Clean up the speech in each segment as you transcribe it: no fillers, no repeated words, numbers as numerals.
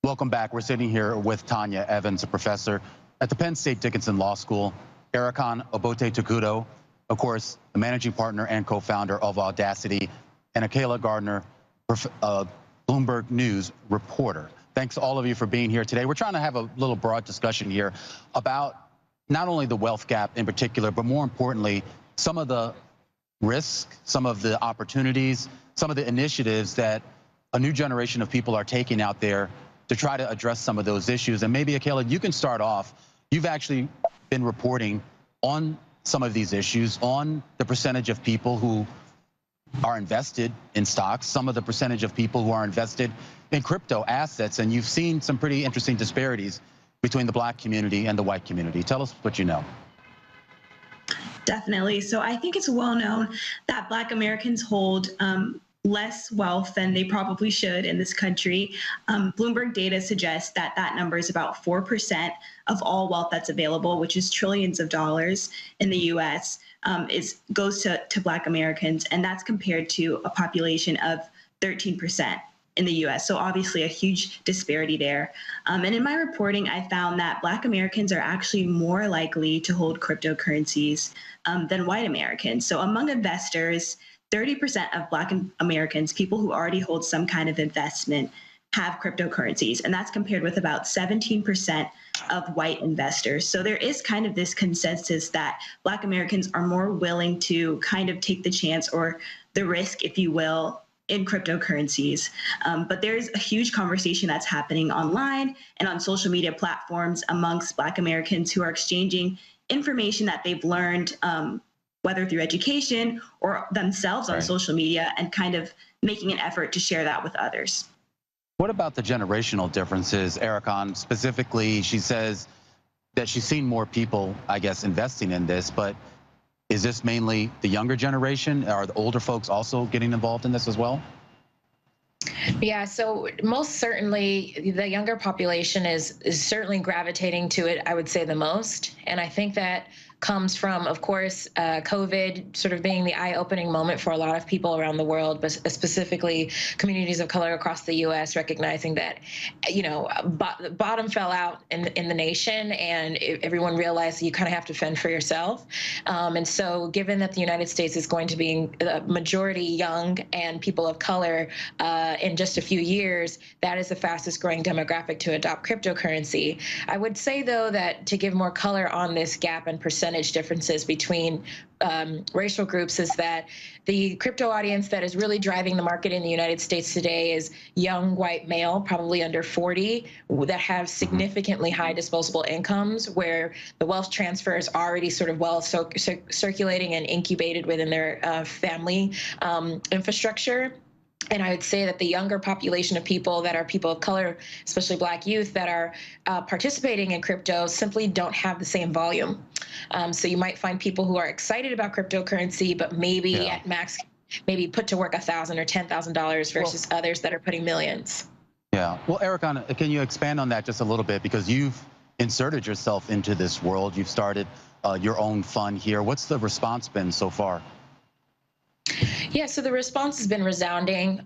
Welcome back. We're sitting here with Tonya Evans, a professor at the Penn State Dickinson Law School, Erikan Obotetukudo, of course, the managing partner and co-founder of Audacity, and Akayla Gardner, Bloomberg News reporter. Thanks to all of you for being here today. We're trying to have a little broad discussion here about not only the wealth gap in particular, but more importantly, some of the risks, some of the opportunities, some of the initiatives that a new generation of people are taking out there to try to address some of those issues. And maybe, Akayla, you can start off. You've actually been reporting on some of these issues, on the percentage of people who are invested in stocks, some of the percentage of people who are invested in crypto assets, and you've seen some pretty interesting disparities between the Black community and the white community. Tell us what you know. Definitely. So I think it's well known that Black Americans hold less wealth than they probably should in this country. Bloomberg data suggests that that number is about 4% of all wealth that's available, which is trillions of dollars in the U.S. Goes to Black Americans, and that's compared to a population of 13% in the U.S. So obviously a huge disparity there. And in my reporting, I found that Black Americans are actually more likely to hold cryptocurrencies than white Americans. So among investors, 30% of Black Americans, people who already hold some kind of investment, have cryptocurrencies, and that's compared with about 17% of white investors. So there is kind of this consensus that Black Americans are more willing to kind of take the chance or the risk, if you will, in cryptocurrencies. But there's a huge conversation that's happening online and on social media platforms amongst Black Americans who are exchanging information that they've learned, whether through education or themselves on social media, and kind of making an effort to share that with others. What about the generational differences, Erikan? Specifically, she says that she's seen more people, I guess, investing in this, but is this mainly the younger generation? Are the older folks also getting involved in this as well? Yeah, so most certainly the younger population is certainly gravitating to it, I would say, the most. And I think that comes from, of course, COVID sort of being the eye-opening moment for a lot of people around the world, but specifically communities of color across the U.S., recognizing that, you know, the bottom fell out in the nation, and everyone realized you kind of have to fend for yourself. And so given that the United States is going to be a majority young and people of color in just a few years, that is the fastest growing demographic to adopt cryptocurrency. I would say, though, that to give more color on this gap and percentage differences between racial groups is that the crypto audience that is really driving the market in the United States today is young white male, probably under 40, that have significantly high disposable incomes, where the wealth transfer is already sort of well circulating and incubated within their family infrastructure. And I would say that the younger population of people that are people of color, especially Black youth that are participating in crypto, simply don't have the same volume. So you might find people who are excited about cryptocurrency, but maybe at max, maybe put to work $1,000 or $10,000 versus others that are putting millions. Yeah. Well, Erikan, can you expand on that just a little bit? Because you've inserted yourself into this world. You've started your own fund here. What's the response been so far? Yeah, so the response has been resounding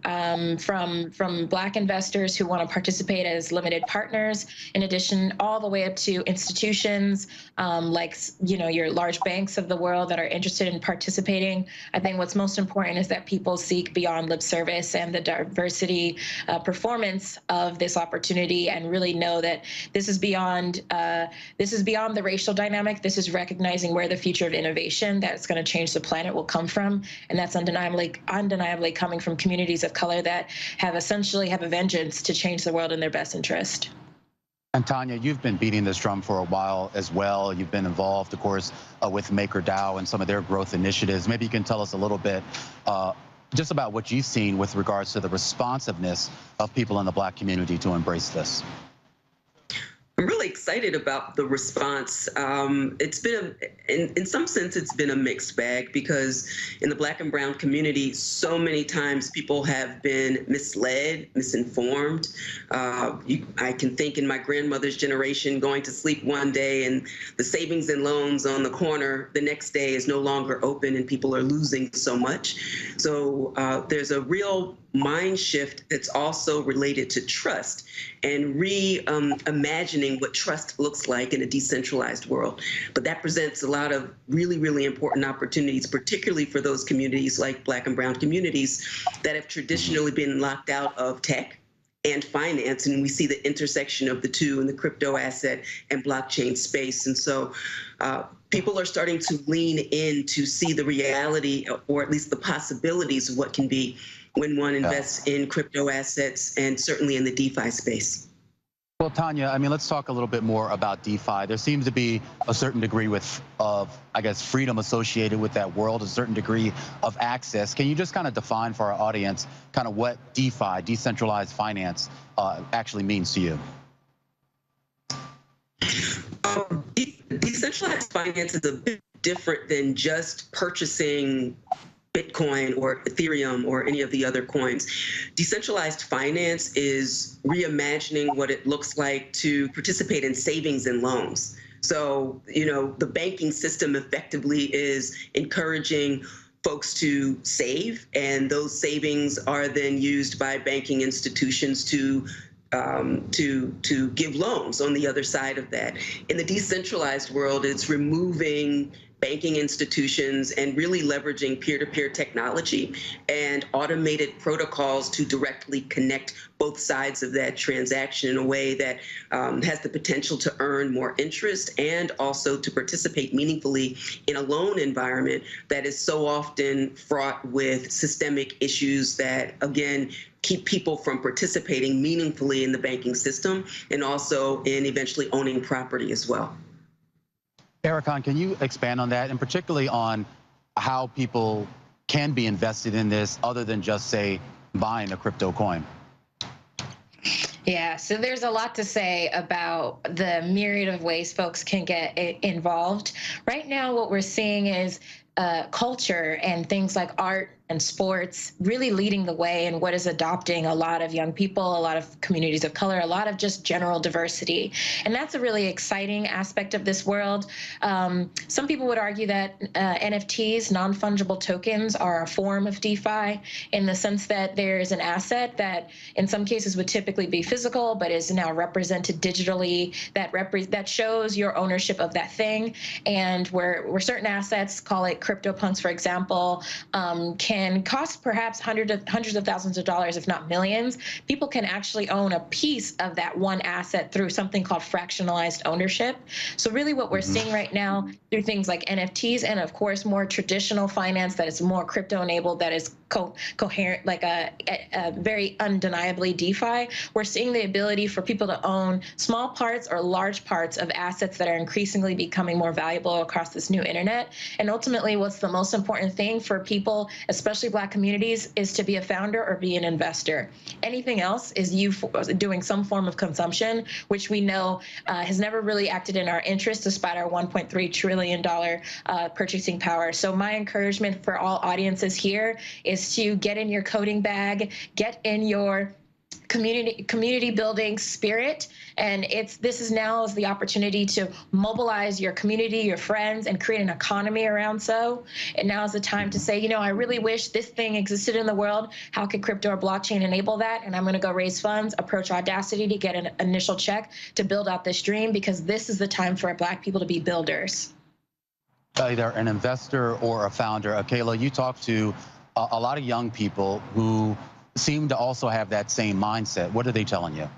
from Black investors who want to participate as limited partners, in addition, all the way up to institutions like, you know, your large banks of the world that are interested in participating. I think what's most important is that people seek beyond lip service and the diversity performance of this opportunity, and really know that this is beyond the racial dynamic. This is recognizing where the future of innovation that's going to change the planet will come from, and that's undeniably coming from communities of color that have essentially have a vengeance to change the world in their best interest. And Tonya, you've been beating this drum for a while as well. You've been involved, of course, with MakerDAO and some of their growth initiatives. Maybe you can tell us a little bit just about what you've seen with regards to the responsiveness of people in the Black community to embrace this. I'm really excited about the response. It's been, in some sense, it's been a mixed bag, because in the Black and brown community, so many times people have been misled, misinformed. I can think in my grandmother's generation, going to sleep one day and the savings and loans on the corner the next day is no longer open, and people are losing so much. So there's a real mind shift that's also related to trust and reimagining what trust looks like in a decentralized world. But that presents a lot of really, really important opportunities, particularly for those communities like Black and Brown communities that have traditionally been locked out of tech and finance, and we see the intersection of the two in the crypto asset and blockchain space. And so people are starting to lean in to see the reality, or at least the possibilities of what can be when one invests in crypto assets, and certainly in the DeFi space. Well, Tonya, I mean, let's talk a little bit more about DeFi. There seems to be a certain degree of, I guess, freedom associated with that world, a certain degree of access. Can you just kind of define for our audience kind of what DeFi, decentralized finance, actually means to you? Decentralized finance is a bit different than just purchasing Bitcoin or Ethereum or any of the other coins. Decentralized finance is reimagining what it looks like to participate in savings and loans. So, the banking system effectively is encouraging folks to save, and those savings are then used by banking institutions to give loans on the other side of that. In the decentralized world, it's removing banking institutions and really leveraging peer-to-peer technology and automated protocols to directly connect both sides of that transaction in a way that has the potential to earn more interest and also to participate meaningfully in a loan environment that is so often fraught with systemic issues that, again, keep people from participating meaningfully in the banking system and also in eventually owning property as well. Erikan, can you expand on that, and particularly on how people can be invested in this other than just, say, buying a crypto coin? Yeah, so there's a lot to say about the myriad of ways folks can get involved. Right now, what we're seeing is culture and things like art and sports really leading the way in what is adopting a lot of young people, a lot of communities of color, a lot of just general diversity. And that's a really exciting aspect of this world. Some people would argue that NFTs, non-fungible tokens, are a form of DeFi in the sense that there's an asset that in some cases would typically be physical, but is now represented digitally, that shows your ownership of that thing. And where certain assets, call it CryptoPunks, for example, can cost perhaps hundreds of thousands of dollars, if not millions. People can actually own a piece of that one asset through something called fractionalized ownership. So really what we're seeing right now through things like NFTs and, of course, more traditional finance that is more crypto-enabled, that is coherent, like a very undeniably DeFi, we're seeing the ability for people to own small parts or large parts of assets that are increasingly becoming more valuable across this new internet. And ultimately, what's the most important thing for people, especially Black communities, is to be a founder or be an investor. Anything else is you doing some form of consumption, which we know has never really acted in our interest despite our $1.3 trillion purchasing power. So my encouragement for all audiences here is to get in your coding bag, get in your community building spirit, and this is now the opportunity to mobilize your community, your friends, and create an economy around so. And now is the time to say, I really wish this thing existed in the world. How could crypto or blockchain enable that? And I'm going to go raise funds, approach Audacity to get an initial check to build out this dream, because this is the time for Black people to be builders. Either an investor or a founder. Akayla, you talk to a lot of young people who seem to also have that same mindset. What are they telling you?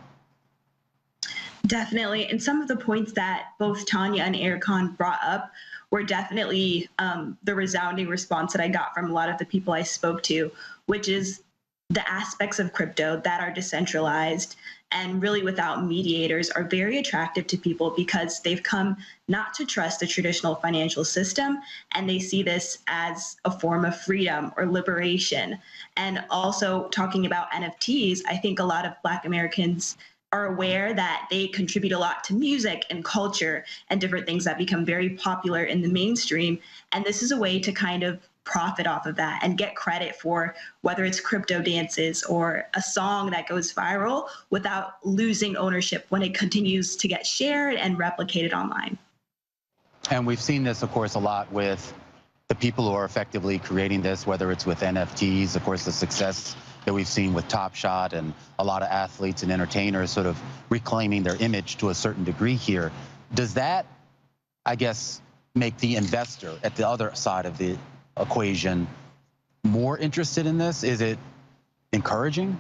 Definitely. And some of the points that both Tonya and Erikan brought up were definitely the resounding response that I got from a lot of the people I spoke to, which is the aspects of crypto that are decentralized and really without mediators are very attractive to people because they've come not to trust the traditional financial system, and they see this as a form of freedom or liberation. And also talking about NFTs, I think a lot of Black Americans are aware that they contribute a lot to music and culture and different things that become very popular in the mainstream. And this is a way to kind of profit off of that and get credit for whether it's crypto dances or a song that goes viral without losing ownership when it continues to get shared and replicated online. And we've seen this, of course, a lot with the people who are effectively creating this, whether it's with NFTs, of course, the success that we've seen with Top Shot and a lot of athletes and entertainers sort of reclaiming their image to a certain degree here. Does that, I guess, make the investor at the other side of the equation more interested in this? Is it encouraging?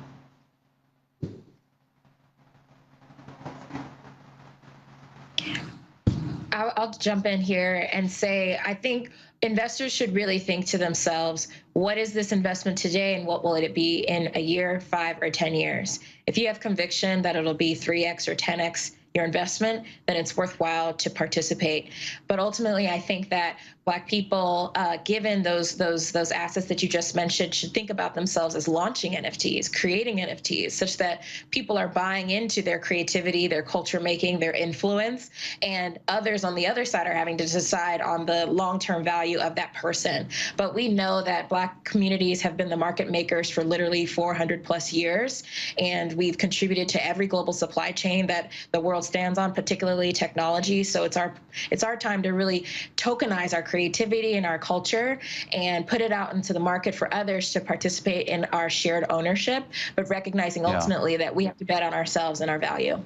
I'll jump in here and say, I think investors should really think to themselves, what is this investment today and what will it be in a year, 5 or 10 years? If you have conviction that it'll be 3x or 10x your investment, then it's worthwhile to participate. But ultimately, I think that Black people, given those assets that you just mentioned, should think about themselves as launching NFTs, creating NFTs, such that people are buying into their creativity, their culture making, their influence, and others on the other side are having to decide on the long-term value of that person. But we know that Black communities have been the market makers for literally 400 plus years, and we've contributed to every global supply chain that the world stands on, particularly technology. So it's our time to really tokenize our creativity and our culture and put it out into the market for others to participate in our shared ownership, but recognizing ultimately that we have to bet on ourselves and our value.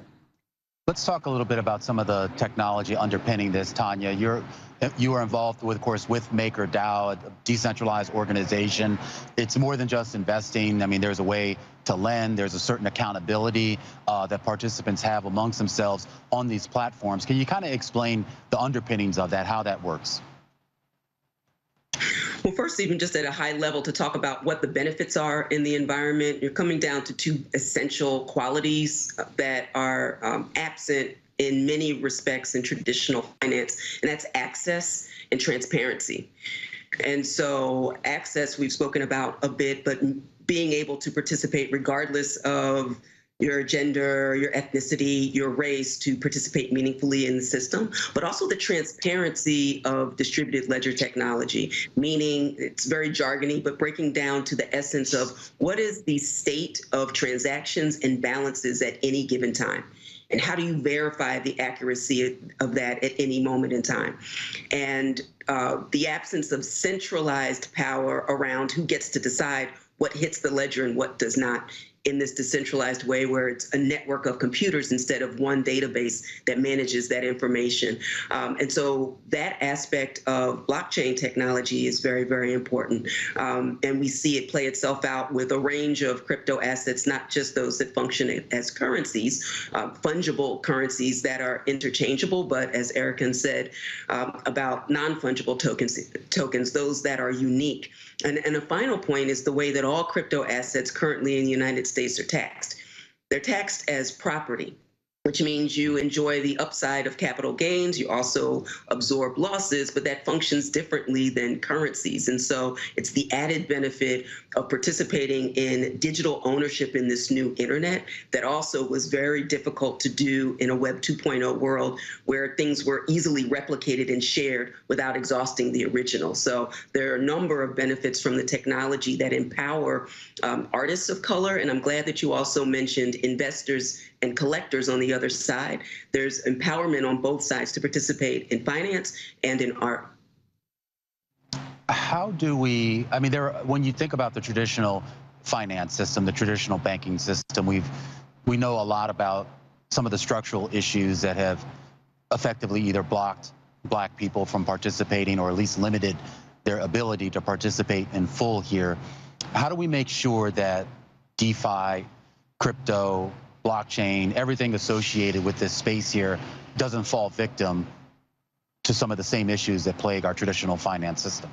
Let's talk a little bit about some of the technology underpinning this, Tonya. You are involved, with, of course, with MakerDAO, a decentralized organization. It's more than just investing. I mean, there's a way to lend. There's a certain accountability that participants have amongst themselves on these platforms. Can you kind of explain the underpinnings of that, how that works? Well, first, even just at a high level, to talk about what the benefits are in the environment, you're coming down to 2 essential qualities that are absent in many respects in traditional finance, and that's access and transparency. And so access, we've spoken about a bit, but being able to participate regardless of your gender, your ethnicity, your race, to participate meaningfully in the system, but also the transparency of distributed ledger technology, meaning it's very jargony, but breaking down to the essence of what is the state of transactions and balances at any given time. And how do you verify the accuracy of that at any moment in time? And the absence of centralized power around who gets to decide what hits the ledger and what does not in this decentralized way, where it's a network of computers instead of one database that manages that information. And so that aspect of blockchain technology is very, very important. And we see it play itself out with a range of crypto assets, not just those that function as currencies, fungible currencies that are interchangeable, but as Erikan said, about non-fungible tokens, those that are unique. And a final point is the way that all crypto assets currently in the United States are taxed. They're taxed as property, which means you enjoy the upside of capital gains. You also absorb losses, but that functions differently than currencies. And so it's the added benefit of participating in digital ownership in this new internet that also was very difficult to do in a Web 2.0 world where things were easily replicated and shared without exhausting the original. So there are a number of benefits from the technology that empower artists of color. And I'm glad that you also mentioned investors and collectors on the other side. There's empowerment on both sides to participate in finance and in art. How do we, I mean, when you think about the traditional finance system, the traditional banking system, we know a lot about some of the structural issues that have effectively either blocked Black people from participating or at least limited their ability to participate in full here. How do we make sure that DeFi, crypto, blockchain, everything associated with this space here doesn't fall victim to some of the same issues that plague our traditional finance system?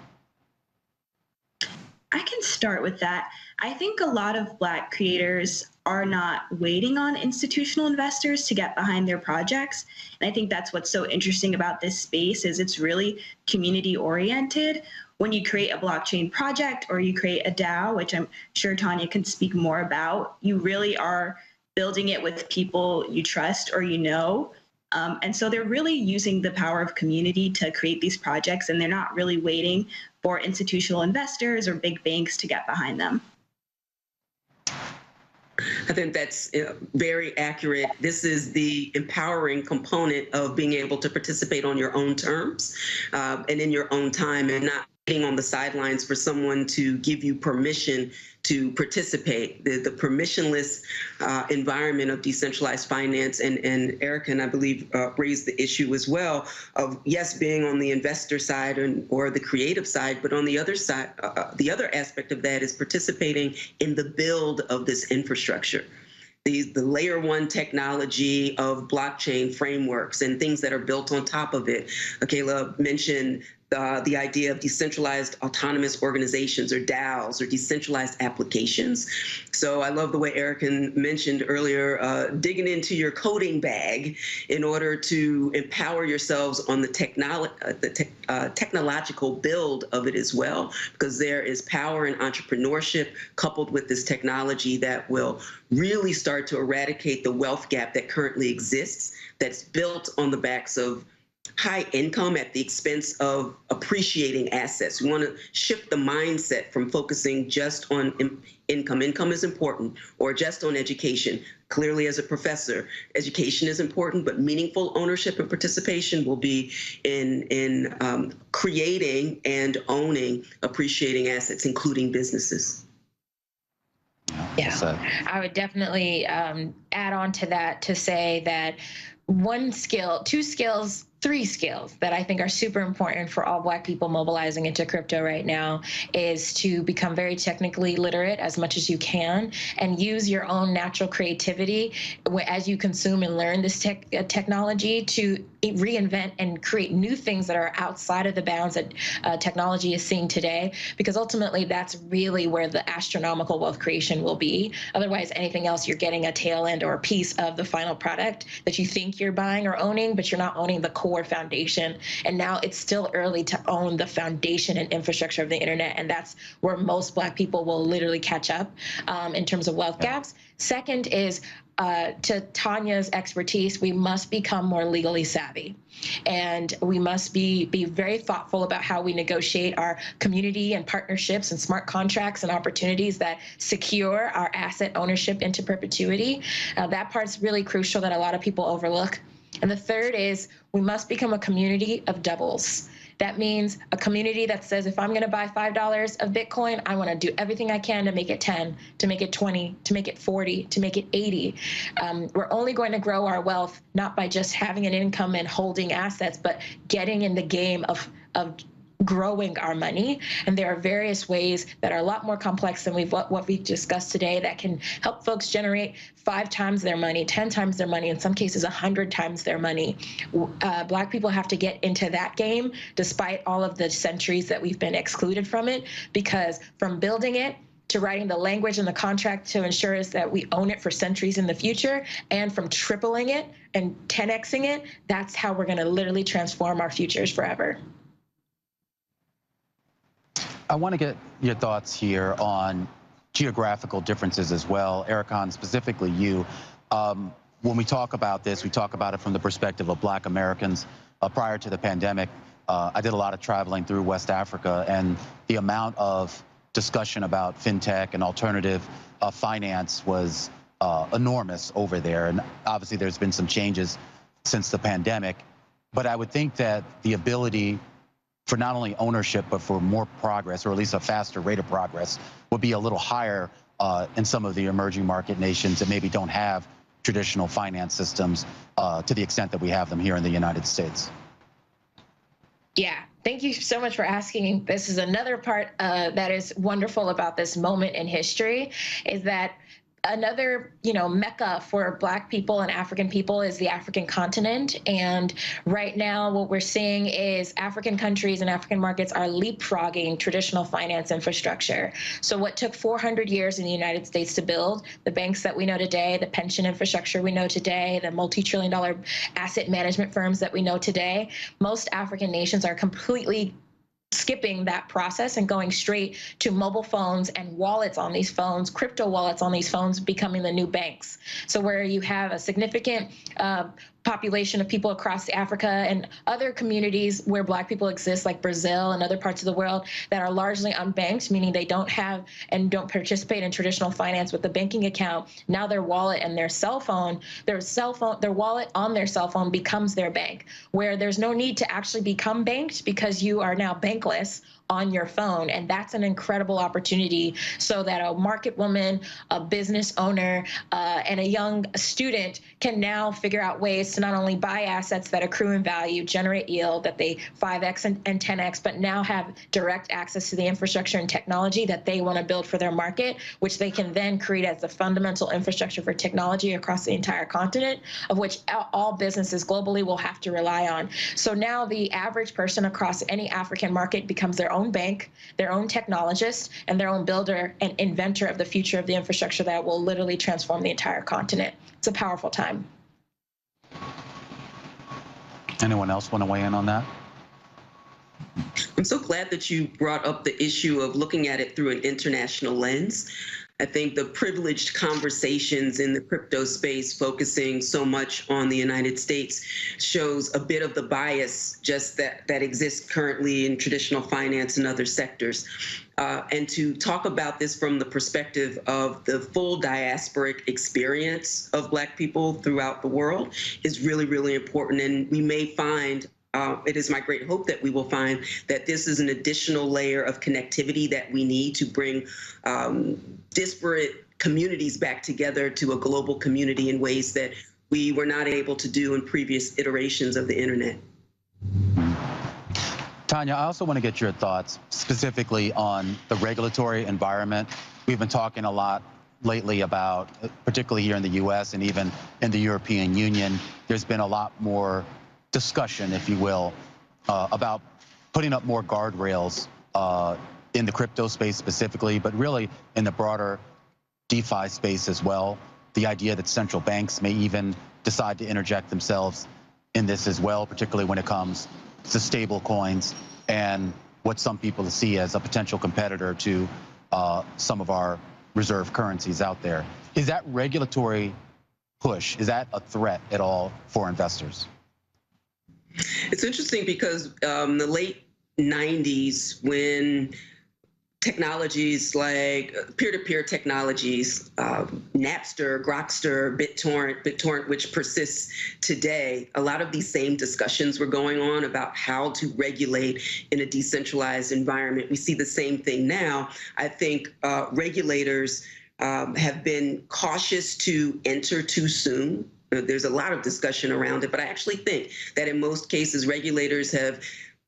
I can start with that. I think a lot of Black creators are not waiting on institutional investors to get behind their projects. And I think that's what's so interesting about this space is it's really community oriented. When you create a blockchain project or you create a DAO, which I'm sure Tonya can speak more about, you really are building it with people you trust or you know. And so they're really using the power of community to create these projects, and they're not really waiting for institutional investors or big banks to get behind them. I think that's very accurate. This is the empowering component of being able to participate on your own terms and in your own time, and not on the sidelines for someone to give you permission to participate. The permissionless environment of decentralized finance, and Erikan, I believe, raised the issue as well of, yes, being on the investor side or the creative side, but on the other side, the other aspect of that is participating in the build of this infrastructure. The layer one technology of blockchain frameworks and things that are built on top of it. Akayla mentioned the idea of decentralized autonomous organizations, or DAOs, or decentralized applications. So I love the way Erikan mentioned earlier, digging into your coding bag in order to empower yourselves on the technological build of it as well, because there is power in entrepreneurship coupled with this technology that will really start to eradicate the wealth gap that currently exists, that's built on the backs of high income at the expense of appreciating assets. We want to shift the mindset from focusing just on income. Income is important, or just on education. Clearly, as a professor, education is important, but meaningful ownership and participation will be in creating and owning appreciating assets, including businesses. Yeah, I would definitely add on to that to say that one skill, two skills, three skills that I think are super important for all Black people mobilizing into crypto right now is to become very technically literate as much as you can, and use your own natural creativity as you consume and learn this technology to reinvent and create new things that are outside of the bounds that technology is seeing today, because ultimately that's really where the astronomical wealth creation will be. Otherwise, anything else, you're getting a tail end or a piece of the final product that you think you're buying or owning, but you're not owning the core foundation. And now it's still early to own the foundation and infrastructure of the internet, and that's where most Black people will literally catch up in terms of wealth gaps. Second is, to Tonya's expertise, we must become more legally savvy. And we must be very thoughtful about how we negotiate our community and partnerships and smart contracts and opportunities that secure our asset ownership into perpetuity. That part's really crucial that a lot of people overlook. And the third is, we must become a community of doubles. That means a community that says, if I'm going to buy $5 of Bitcoin, I want to do everything I can to make it 10, to make it 20, to make it 40, to make it 80. We're only going to grow our wealth not by just having an income and holding assets, but getting in the game of growing our money. And there are various ways that are a lot more complex than what we've discussed today that can help folks generate 5 times their money, 10 times their money, in some cases 100 times their money. Black people have to get into that game despite all of the centuries that we've been excluded from it, because from building it to writing the language and the contract to ensure is that we own it for centuries in the future, and from tripling it and 10xing it, that's how we're going to literally transform our futures forever. I want to get your thoughts here on geographical differences as well. Erikan, specifically you. When we talk about this, we talk about it from the perspective of Black Americans. Prior to the pandemic, I did a lot of traveling through West Africa, and the amount of discussion about fintech and alternative finance was enormous over there. And obviously there's been some changes since the pandemic, but I would think that the ability for not only ownership, but for more progress, or at least a faster rate of progress, would be a little higher in some of the emerging market nations that maybe don't have traditional finance systems to the extent that we have them here in the United States. Yeah, thank you so much for asking. This is another part that is wonderful about this moment in history, is that another, mecca for Black people and African people is the African continent. And right now what we're seeing is African countries and African markets are leapfrogging traditional finance infrastructure. So what took 400 years in the United States to build, the banks that we know today, the pension infrastructure we know today, the multi-trillion-dollar asset management firms that we know today, most African nations are completely skipping that process and going straight to mobile phones and wallets on these phones, crypto wallets on these phones, becoming the new banks. So where you have a significant population of people across Africa and other communities where Black people exist, like Brazil and other parts of the world, that are largely unbanked, meaning they don't have and don't participate in traditional finance with a banking account. Now their wallet and their wallet on their cell phone becomes their bank, where there's no need to actually become banked because you are now bankless on your phone. And that's an incredible opportunity so that a market woman, a business owner, and a young student can now figure out ways to not only buy assets that accrue in value, generate yield, that they 5X and 10X, but now have direct access to the infrastructure and technology that they want to build for their market, which they can then create as the fundamental infrastructure for technology across the entire continent, of which all businesses globally will have to rely on. So now the average person across any African market becomes their own bank, their own technologist, and their own builder and inventor of the future of the infrastructure that will literally transform the entire continent. It's a powerful time. Anyone else want to weigh in on that? I'm so glad that you brought up the issue of looking at it through an international lens. I think the privileged conversations in the crypto space focusing so much on the United States shows a bit of the bias just that exists currently in traditional finance and other sectors. And to talk about this from the perspective of the full diasporic experience of Black people throughout the world is really, really important. And we may find it is my great hope that we will find that this is an additional layer of connectivity that we need to bring disparate communities back together to a global community in ways that we were not able to do in previous iterations of the internet. Tonya, I also want to get your thoughts specifically on the regulatory environment. We've been talking a lot lately about, particularly here in the US and even in the European Union, there's been a lot more discussion, if you will, about putting up more guardrails in the crypto space specifically, but really in the broader DeFi space as well. The idea that central banks may even decide to interject themselves in this as well, particularly when it comes to stable coins and what some people see as a potential competitor to some of our reserve currencies out there. Is that regulatory push, is that a threat at all for investors? It's interesting because the late 90s, when technologies like peer-to-peer technologies, Napster, Grokster, BitTorrent, which persists today, a lot of these same discussions were going on about how to regulate in a decentralized environment. We see the same thing now. I think regulators have been cautious to enter too soon. There's a lot of discussion around it, but I actually think that in most cases, regulators have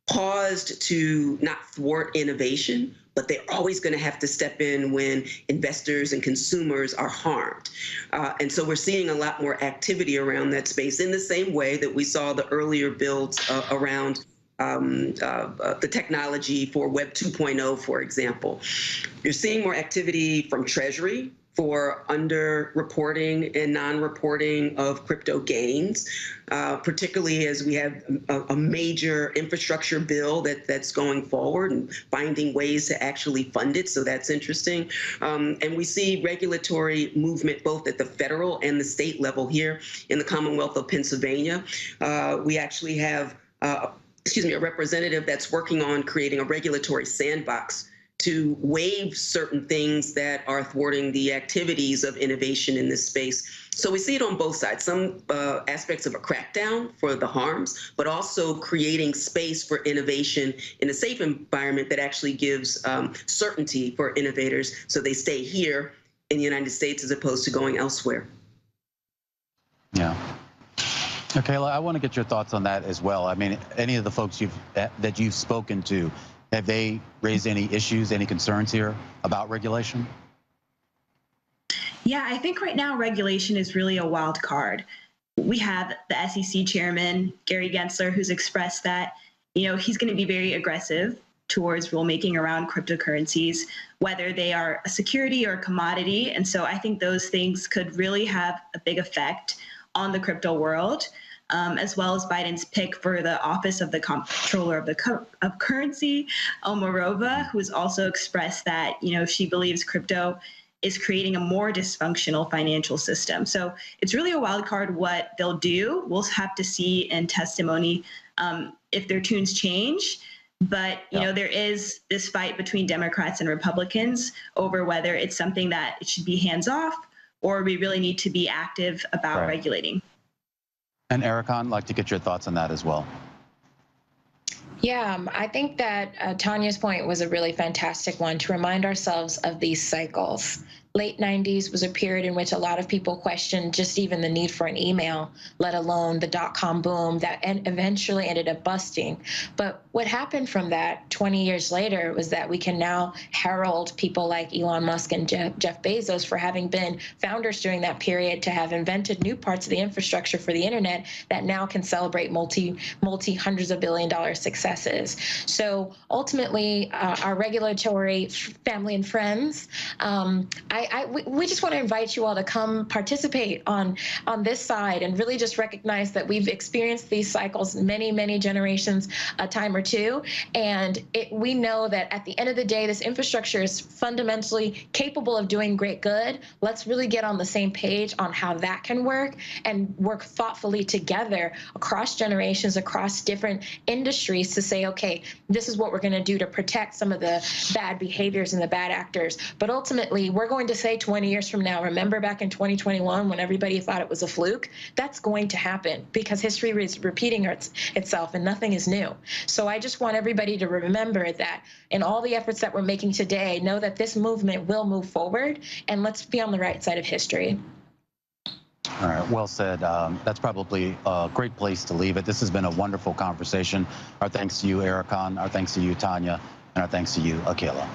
paused to not thwart innovation, but they're always going to have to step in when investors and consumers are harmed. And so we're seeing a lot more activity around that space in the same way that we saw the earlier builds around the technology for Web 2.0, for example. You're seeing more activity from Treasury for under-reporting and non-reporting of crypto gains, particularly as we have a major infrastructure bill that's going forward and finding ways to actually fund it, so that's interesting. And we see regulatory movement both at the federal and the state level here in the Commonwealth of Pennsylvania. We actually have, a representative that's working on creating a regulatory sandbox to waive certain things that are thwarting the activities of innovation in this space. So we see it on both sides, some aspects of a crackdown for the harms, but also creating space for innovation in a safe environment that actually gives certainty for innovators so they stay here in the United States as opposed to going elsewhere. Yeah. Akayla, I want to get your thoughts on that as well. I mean, any of the folks that you've spoken to, have they raised any issues, any concerns here about regulation? Yeah, I think right now regulation is really a wild card. We have the SEC chairman, Gary Gensler, who's expressed that, he's going to be very aggressive towards rulemaking around cryptocurrencies, whether they are a security or a commodity. And so I think those things could really have a big effect on the crypto world. As well as Biden's pick for the office of the comptroller of currency, Omarova, who has also expressed that, she believes crypto is creating a more dysfunctional financial system. So it's really a wild card what they'll do. We'll have to see in testimony if their tunes change. But, you know, there is this fight between Democrats and Republicans over whether it's something that it should be hands off or we really need to be active about regulating. And Erikan, I'd like to get your thoughts on that as well. Yeah, I think that Tonya's point was a really fantastic one, to remind ourselves of these cycles. Late 90s was a period in which a lot of people questioned just even the need for an email, let alone the dot-com boom that eventually ended up busting. But what happened from that 20 years later was that we can now herald people like Elon Musk and Jeff Bezos for having been founders during that period, to have invented new parts of the infrastructure for the internet that now can celebrate multi hundreds of billion-dollar successes. So ultimately, our regulatory family and friends, we just want to invite you all to come participate on this side and really just recognize that we've experienced these cycles many generations, a time or two. And we know that at the end of the day, this infrastructure is fundamentally capable of doing great good. Let's really get on the same page on how that can work and work thoughtfully together across generations, across different industries, to say, okay, this is what we're going to do to protect some of the bad behaviors and the bad actors. But ultimately, we're going to say 20 years from now, remember back in 2021 when everybody thought it was a fluke? That's going to happen because history is repeating itself and nothing is new. So I just want everybody to remember that in all the efforts that we're making today, know that this movement will move forward, and let's be on the right side of history. All right, well said. That's probably a great place to leave it. This has been a wonderful conversation. Our thanks to you, Erikan. Our thanks to you, Tonya. And our thanks to you, Akayla.